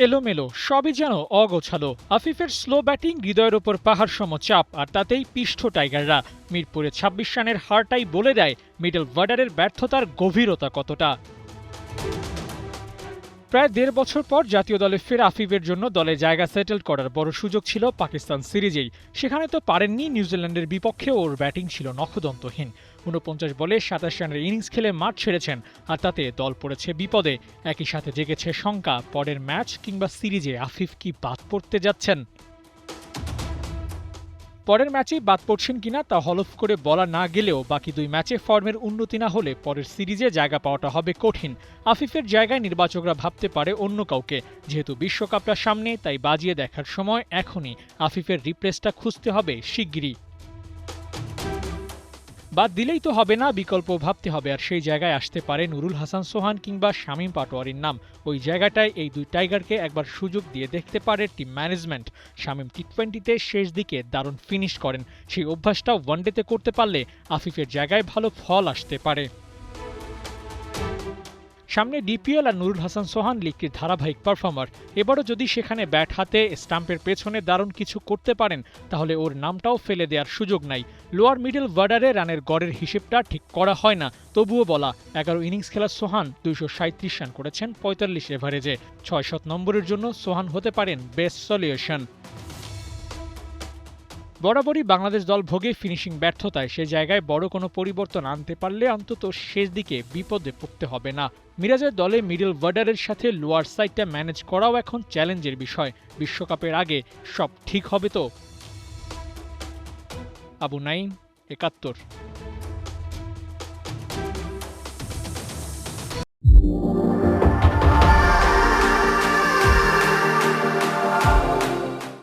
এলোমেলো, সবই যেন অগোছালো। আফিফের স্লো ব্যাটিং হৃদয়ের ওপর পাহাড়সম চাপ, আর তাতেই পিষ্ঠ টাইগাররা। মিরপুরে ২৬ রানের হারটাই বলে দেয় মিডল অর্ডারের ব্যর্থতার গভীরতা কতটা। প্রায় ১.৫ বছর পর জাতীয় দলে ফের আফিফের জন্য দলে জায়গা সেটেল করার বড় সুযোগ ছিল পাকিস্তান সিরিজেই। সেখানে তো পারেননি। নিউজিল্যান্ডের বিপক্ষে ওর ব্যাটিং ছিল নখদন্তহীন। ৪৯ বলে ২৭ রানের ইনিংস খেলে মাঠ ছেড়েছেন, আর তাতে দল পড়েছে বিপদে। একই সাথে জেগেছে শঙ্কা, পরের ম্যাচ কিংবা সিরিজে আফিফ কি বাদ পড়তে যাচ্ছেন। পরের ম্যাচেই বাদ পড়ছেন কিনা তা হলফ করে বলা না গেলেও বাকি দুই ম্যাচে ফর্মের উন্নতি না হলে পরের সিরিজে জায়গা পাওয়াটা হবে কঠিন। আফিফের জায়গায় নির্বাচকরা ভাবতে পারে অন্য কাউকে। যেহেতু বিশ্বকাপটা সামনে, তাই বাজিয়ে দেখার সময় এখনই। আফিফের রিপ্লেসটা খুঁজতে হবে শিগগিরই। বাদ দিলেই তো হবে না, বিকল্প ভাবতে হবে। আর সেই জায়গায় আসতে পারে নুরুল হাসান সোহান কিংবা শামীম পাটোয়ারির নাম। ওই জায়গাটায় এই দুই টাইগারকে একবার সুযোগ দিয়ে দেখতে পারে টিম ম্যানেজমেন্ট। শামীম টি-20তে শেষ দিকে দারুণ ফিনিশ করেন। সেই অভ্যাসটা ওয়ানডেতে করতে পারলে আফিফের জায়গায় ভালো ফল আসতে পারে। সামনে ডিপিএল, আর নুরুল হাসান সোহান লিগটির ধারাবাহিক পারফর্মার। এবারও যদি সেখানে ব্যাট হাতে স্টাম্পের পেছনে দারুণ কিছু করতে পারেন, তাহলে ওর নামটাও ফেলে দেওয়ার সুযোগ নাই। লোয়ার মিডল অর্ডারে রানের গড়ের হিসেবটা ঠিক করা হয় না, তবুও বলা ১১ ইনিংস খেলা সোহান ২৩৭ রান করেছেন ৪৫ এভারেজে। ৬-৭ নম্বরের জন্য সোহান হতে পারেন বেস্ট সলিউশন। বরাবরই বাংলাদেশ দল ভোগে ফিনিশিং ব্যর্থতায়। সে জায়গায় বড় কোনো পরিবর্তন আনতে পারলে অন্তত শেষ দিকে বিপদে পড়তে হবে না। মিরাজের দলে মিডল অর্ডারের সাথে লোয়ার সাইডটা ম্যানেজ করাও এখন চ্যালেঞ্জের বিষয়। বিশ্বকাপের আগে সব ঠিক হবে তো? আবু নাইম, ৭১।